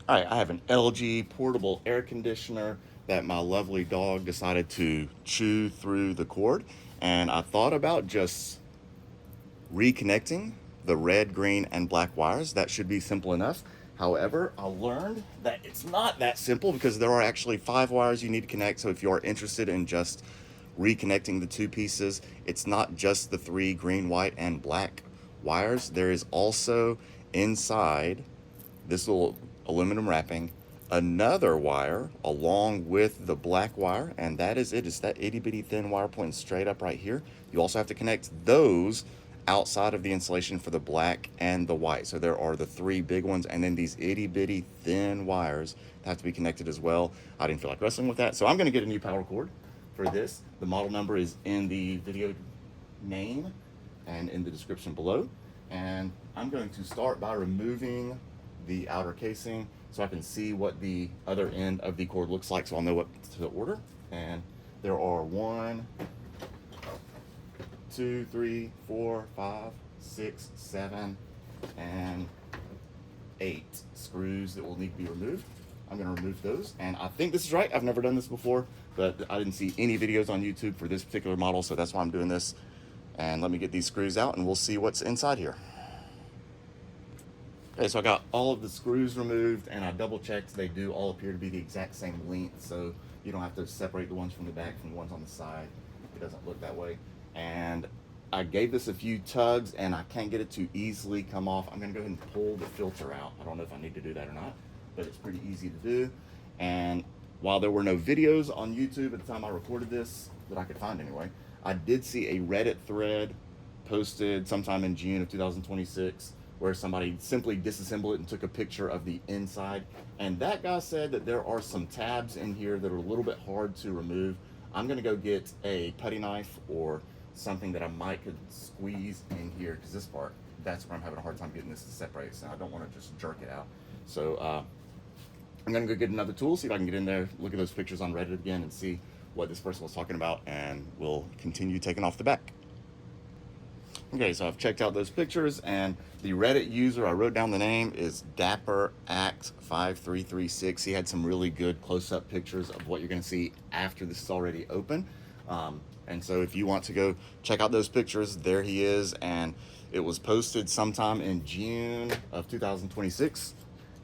All right, I have an LG portable air conditioner that my lovely dog decided to chew through the cord. And I thought about just reconnecting the red, green, and black wires. That should be simple enough. However, I learned that it's not that simple because there are actually 5 wires you need to connect. So if you are interested in just reconnecting the two pieces, it's not just the 3 green, white, and black wires. There is also inside this little aluminum wrapping another wire along with the black wire, and that is it. It's that itty bitty thin wire pointing straight up right here. You also have to connect those outside of the insulation for the black and the white. So there are the 3 big ones, and then these itty bitty thin wires have to be connected as well. I didn't feel like wrestling with that, so I'm going to get a new power cord for this. The model number is in the video name and in the description below. And I'm going to start by removing the outer casing so I can see what the other end of the cord looks like, so I'll know what to order. And there are 1, 2, 3, 4, 5, 6, 7, and 8 screws that will need to be removed. I'm going to remove those, and I think this is right. I've never done this before, but I didn't see any videos on YouTube for this particular model, so that's why I'm doing this. And let me get these screws out and we'll see what's inside here. Okay, so I got all of the screws removed, and I double checked. They do all appear to be the exact same length, so you don't have to separate the ones from the back from the ones on the side. It doesn't look that way. And I gave this a few tugs, and I can't get it to easily come off. I'm gonna go ahead and pull the filter out. I don't know if I need to do that or not, but it's pretty easy to do. And while there were no videos on YouTube at the time I recorded this, that I could find anyway, I did see a Reddit thread posted sometime in June of 2026 where somebody simply disassembled it and took a picture of the inside. And that guy said that there are some tabs in here that are a little bit hard to remove. I'm gonna go get a putty knife or something that I might could squeeze in here, because this part, that's where I'm having a hard time getting this to separate, so I don't want to just jerk it out. So I'm gonna go get another tool, see if I can get in there, look at those pictures on Reddit again and see what this person was talking about, and we'll continue taking off the back. Okay, so I've checked out those pictures, and the Reddit user, I wrote down the name, is DapperAct5336. He had some really good close-up pictures of what you're gonna see after this is already open. And so if you want to go check out those pictures, there he is, and it was posted sometime in June of 2026.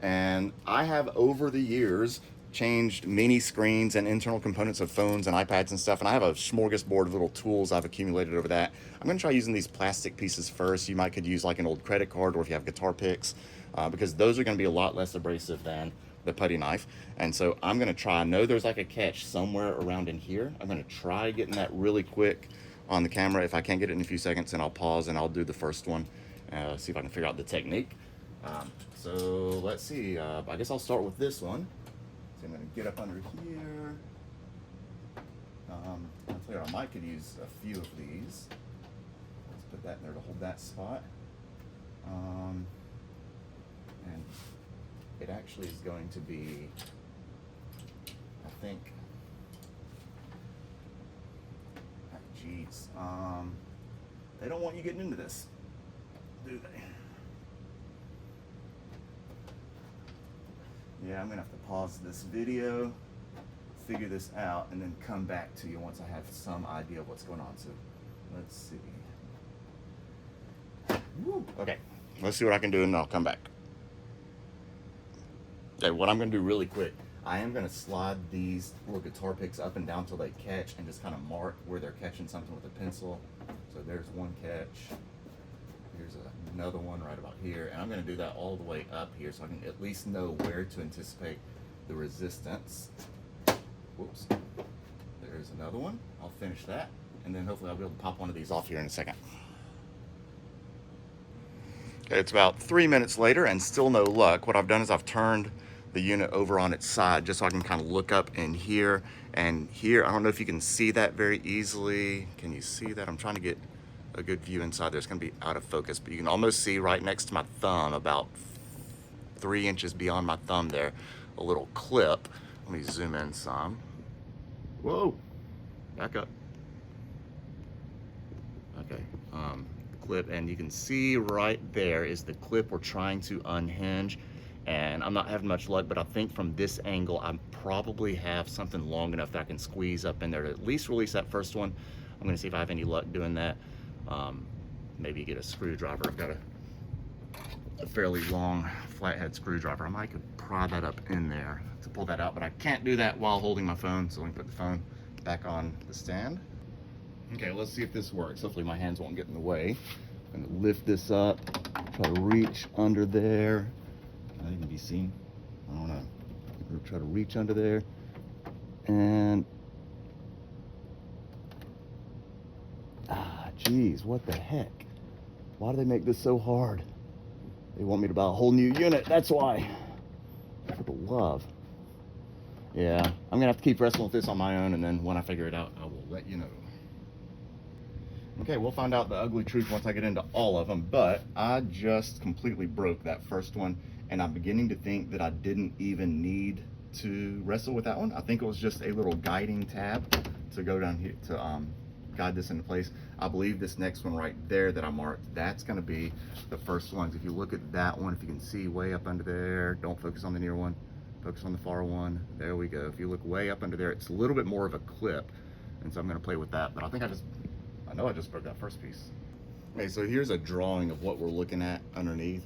And I have, over the years, changed mini screens and internal components of phones and iPads and stuff, and I have a smorgasbord of little tools I've accumulated over that. I'm going to try using these plastic pieces first. You might could use like an old credit card, or if you have guitar picks, because those are going to be a lot less abrasive than the putty knife. And so I'm going to try, I know there's like a catch somewhere around in here. I'm going to try getting that really quick on the camera. If I can't get it in a few seconds, then I'll pause and I'll do the first one, see if I can figure out the technique. So let's see, I guess I'll start with this one. So I'm going to get up under here. I'll tell you what, I might could use a few of these. Let's put that in there to hold that spot. And it actually is going to be, I think, geez, they don't want you getting into this, do they? Yeah, I'm gonna have to pause this video, figure this out, and then come back to you once I have some idea of what's going on. So let's see. Woo. Okay, let's see what I can do, and I'll come back. Okay, what I'm gonna do really quick, I am gonna slide these little guitar picks up and down till they catch, and just kind of mark where they're catching something with a pencil. So there's one catch. Here's another one right about here, and I'm going to do that all the way up here so I can at least know where to anticipate the resistance. Whoops. There's another one. I'll finish that, and then hopefully I'll be able to pop one of these off here in a second. Okay, it's about 3 minutes later and still no luck. What I've done is I've turned the unit over on its side just so I can kind of look up in here and here. I don't know if you can see that very easily. Can you see that? I'm trying to get a good view inside there. It's going to be out of focus, but you can almost see right next to my thumb, about 3 inches beyond my thumb there, a little clip. Let me zoom in some. Whoa, back up. Okay, clip, and you can see right there is the clip we're trying to unhinge. and I'm not having much luck, but I think from this angle, I probably have something long enough that I can squeeze up in there to at least release that first one. I'm gonna see if I have any luck doing that. Maybe get a screwdriver. I've got a fairly long flathead screwdriver. I might could pry that up in there to pull that out, but I can't do that while holding my phone, so let me put the phone back on the stand. Okay, let's see if this works. Hopefully my hands won't get in the way. I'm gonna lift this up, try to reach under there. Not even be seen. I don't know. We'll try to reach under there, and geez, what the heck? Why do they make this so hard? They want me to buy a whole new unit. That's why. For the love. Yeah, I'm gonna have to keep wrestling with this on my own, and then when I figure it out, I will let you know. Okay, we'll find out the ugly truth once I get into all of them, but I just completely broke that first one, and I'm beginning to think that I didn't even need to wrestle with that one. I think it was just a little guiding tab to go down here to guide this into place. I believe this next one right there that I marked, that's gonna be the first ones. If you look at that one, if you can see way up under there, don't focus on the near one, focus on the far one. There we go. If you look way up under there, it's a little bit more of a clip, and so I'm gonna play with that, but I think I know I just broke that first piece. Okay, so here's a drawing of what we're looking at underneath.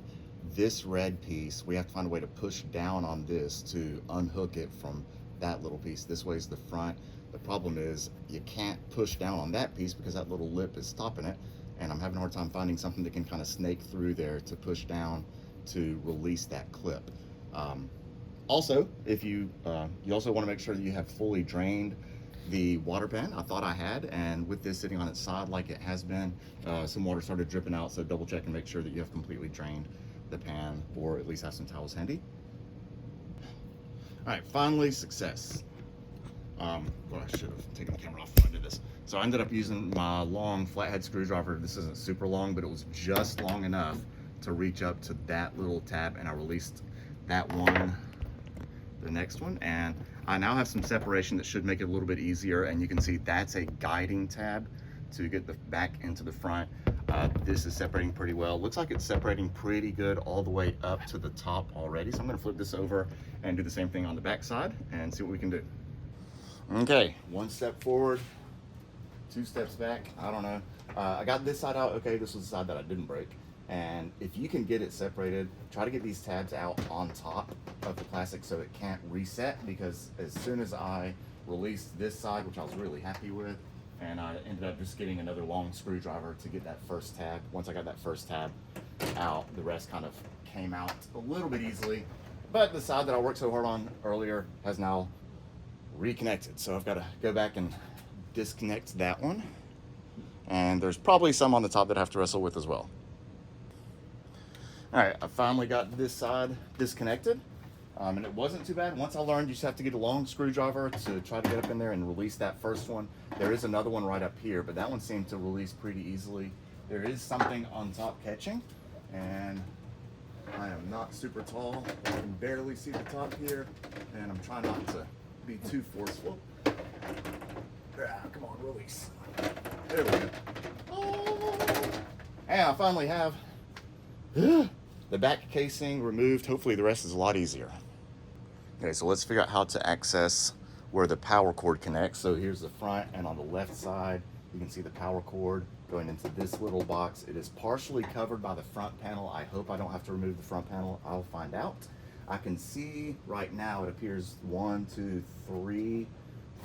This red piece, we have to find a way to push down on this to unhook it from that little piece. This way is the front. The problem is you can't push down on that piece because that little lip is stopping it, and I'm having a hard time finding something that can kind of snake through there to push down to release that clip. Also, if you also want to make sure that you have fully drained the water pan. I thought I had, and with this sitting on its side like it has been, some water started dripping out, so double check and make sure that you have completely drained the pan, or at least have some towels handy. All right, finally, success. Well, I should have taken the camera off when I did this. So I ended up using my long flathead screwdriver. This isn't super long, but it was just long enough to reach up to that little tab, and I released that one, the next one, and I now have some separation that should make it a little bit easier, and you can see that's a guiding tab to get the back into the front. This is separating pretty well. Looks like it's separating pretty good all the way up to the top already. So I'm gonna flip this over and do the same thing on the back side and see what we can do. Okay, one step forward, two steps back. I don't know. I got this side out. Okay, this was the side that I didn't break. And if you can get it separated, try to get these tabs out on top of the plastic so it can't reset, because as soon as I released this side, which I was really happy with, and I ended up just getting another long screwdriver to get that first tab. Once I got that first tab out, the rest kind of came out a little bit easily. But the side that I worked so hard on earlier has now reconnected. So I've got to go back and disconnect that one. And there's probably some on the top that I have to wrestle with as well. All right, I finally got this side disconnected, and it wasn't too bad. Once I learned you just have to get a long screwdriver to try to get up in there and release that first one. There is another one right up here, but that one seemed to release pretty easily. There is something on top catching, and I am not super tall. I can barely see the top here, and I'm trying not to be too forceful. Come on, release. There we go. Oh. And I finally have the back casing removed. Hopefully the rest is a lot easier. Okay, so let's figure out how to access where the power cord connects. So here's the front, and on the left side, you can see the power cord going into this little box. It is partially covered by the front panel. I hope I don't have to remove the front panel. I'll find out. I can see right now, it appears 1, 2, 3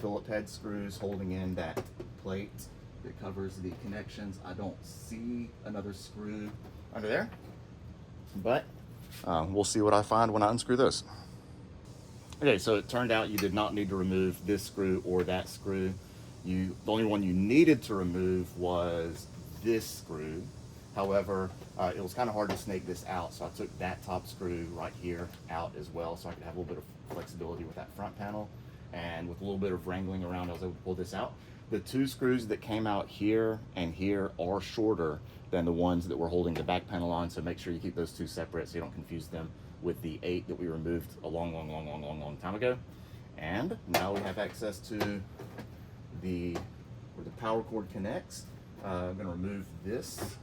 Phillips head screws holding in that plate that covers the connections. I don't see another screw under there. But we'll see what I find when I unscrew this. Okay, so it turned out you did not need to remove this screw or that screw. The only one you needed to remove was this screw. However, it was kind of hard to snake this out, so I took that top screw right here out as well, so I could have a little bit of flexibility with that front panel. And with a little bit of wrangling around, I was able to pull this out. The 2 screws that came out here and here are shorter than the ones that we're holding the back panel on, so make sure you keep those 2 separate so you don't confuse them with the 8 that we removed a long time ago. And now we have access to where the power cord connects. I'm going to remove this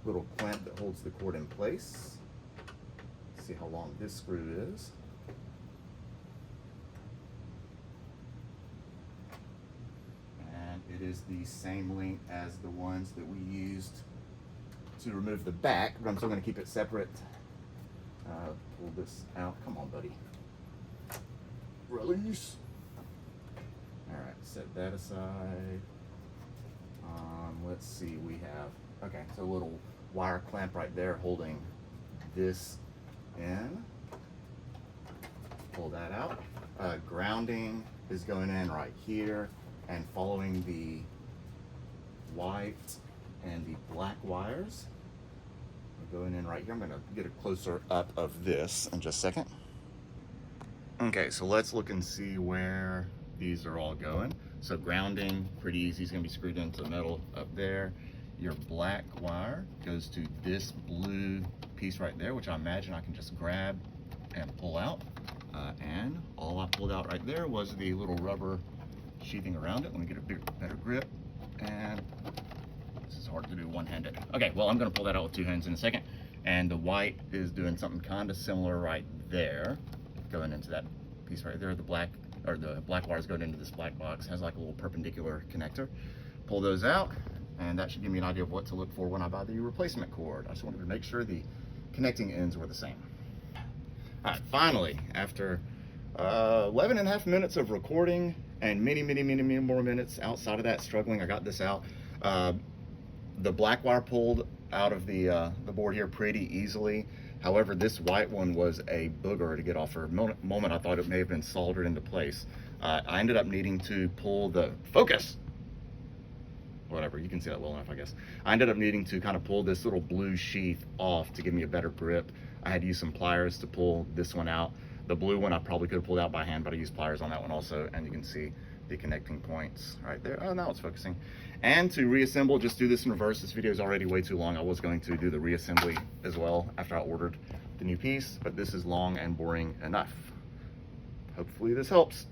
little clamp that holds the cord in place. see how long this screw is. And it is the same length as the ones that we used to remove the back, but I'm still going to keep it separate. Pull this out. Come on, buddy. Release. All right, set that aside. Let's see, we have, okay, so a little wire clamp right there holding this in. Pull that out. Grounding is going in right here, and following the white and the black wires are going in right here. I'm going to get a closer up of this in just a second. Okay, so let's look and see where these are all going. So grounding, pretty easy, is going to be screwed into the metal up there. Your black wire goes to this blue piece right there, which I imagine I can just grab and pull out. And all I pulled out right there was the little rubber sheathing around it. Let me get a better grip. And this is hard to do one-handed. Okay, well, I'm going to pull that out with two hands in a second. And the white is doing something kind of similar right there, going into that piece right there. The black wire is going into this black box, has like a little perpendicular connector. Pull those out, and that should give me an idea of what to look for when I buy the replacement cord. I just wanted to make sure the connecting ends were the same. All right, finally, after 11 and a half minutes of recording and many more minutes outside of that struggling, I got this out. The black wire pulled out of the board here pretty easily. However, this white one was a booger to get off. For a moment, I thought it may have been soldered into place. I ended up needing to pull the focus. Whatever, you can see that well enough, I guess. I ended up needing to kind of pull this little blue sheath off to give me a better grip. I had to use some pliers to pull this one out. The blue one I probably could have pulled out by hand, but I used pliers on that one also, and you can see the connecting points right there. Oh, now it's focusing. And to reassemble, just do this in reverse. This video is already way too long. I was going to do the reassembly as well after I ordered the new piece, but this is long and boring enough. Hopefully this helps.